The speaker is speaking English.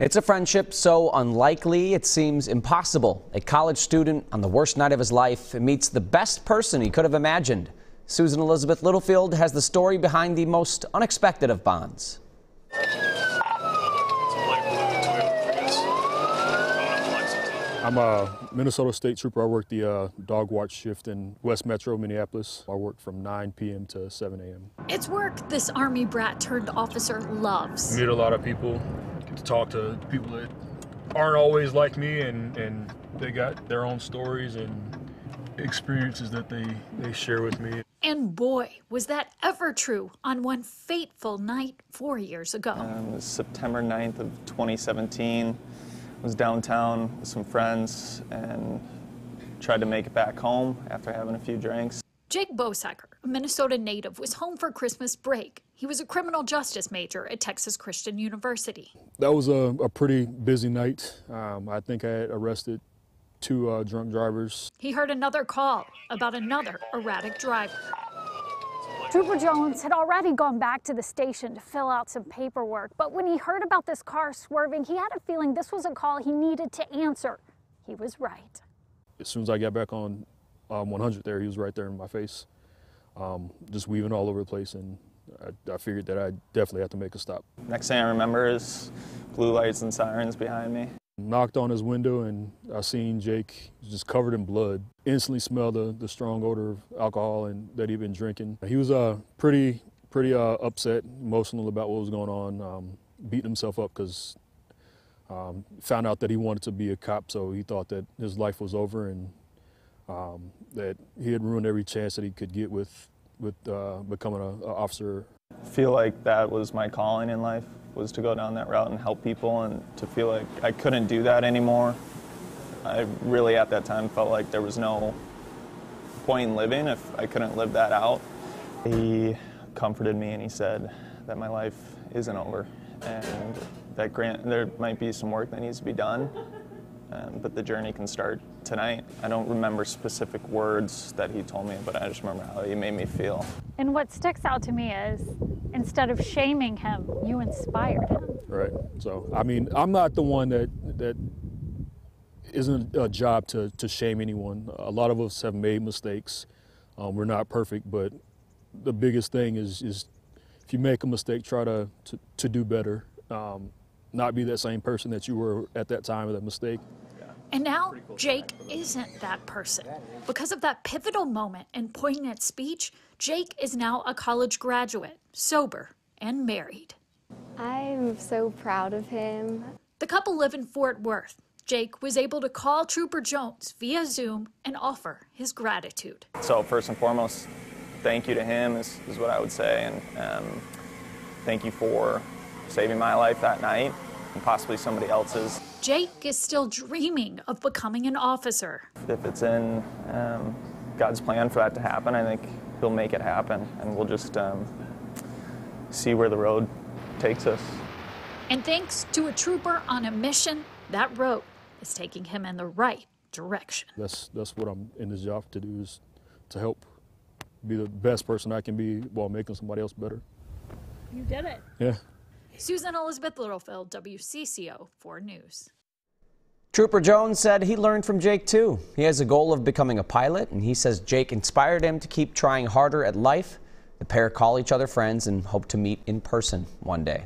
It's a friendship so unlikely it seems impossible. A college student on the worst night of his life meets the best person he could have imagined. Susan Elizabeth Littlefield has the story behind the most unexpected of bonds. I'm a Minnesota State Trooper. I work the dog watch shift in West Metro, Minneapolis. I work from 9 p.m. to 7 a.m. It's work this Army brat turned officer loves. Meet a lot of people, get to talk to people that aren't always like me, and they got their own stories and experiences that they share with me. And boy, was that ever true on one fateful night 4 years ago. It was September 9th of 2017. I was downtown with some friends and tried to make it back home after having a few drinks. Jake Bosacker, a Minnesota native, was home for Christmas break. He was a criminal justice major at Texas Christian University. That was a pretty busy night. I think I had arrested 2 drunk drivers. He heard another call about another erratic driver. Trooper Jones had already gone back to the station to fill out some paperwork, but when he heard about this car swerving, he had a feeling this was a call he needed to answer. He was right. As soon as I got back on 100 there, he was right there in my face, just weaving all over the place, and I figured that I definitely had to make a stop. Next thing I remember is blue lights and sirens behind me. Knocked on his window, and I seen Jake just covered in blood. Instantly smelled the strong odor of alcohol and that he'd been drinking. He was pretty upset, emotional about what was going on, beating himself up because found out that he wanted to be a cop, so he thought that his life was over and that he had ruined every chance that he could get with becoming an officer. I feel like that was my calling in life, was to go down that route and help people, and to feel like I couldn't do that anymore. I really at that time felt like there was no point in living if I couldn't live that out. He comforted me and he said that my life isn't over and that there might be some work that needs to be done, but the journey can start tonight. I don't remember specific words that he told me, but I just remember how he made me feel. And what sticks out to me is, instead of shaming him, you inspired him. Right. So, I mean, I'm not the one that isn't a job to shame anyone. A lot of us have made mistakes. We're not perfect, but the biggest thing is if you make a mistake, try to do better. Not be that same person that you were at that time of that mistake. And now Jake isn't that person. Because of that pivotal moment and poignant speech, Jake is now a college graduate, sober and married. I'm so proud of him. The couple live in Fort Worth. Jake was able to call Trooper Jones via Zoom and offer his gratitude. So first and foremost, thank you to him is what I would say, and thank you for saving my life that night and possibly somebody else's. Jake is still dreaming of becoming an officer. If it's in God's plan for that to happen, I think he'll make it happen, and we'll just see where the road takes us. And thanks to a trooper on a mission, that road is taking him in the right direction. That's what I'm in this job to do, is to help be the best person I can be while making somebody else better. You did it. Yeah. Susan Elizabeth Littlefield, WCCO 4 News. Trooper Jones said he learned from Jake too. He has a goal of becoming a pilot, and he says Jake inspired him to keep trying harder at life. The pair call each other friends and hope to meet in person one day.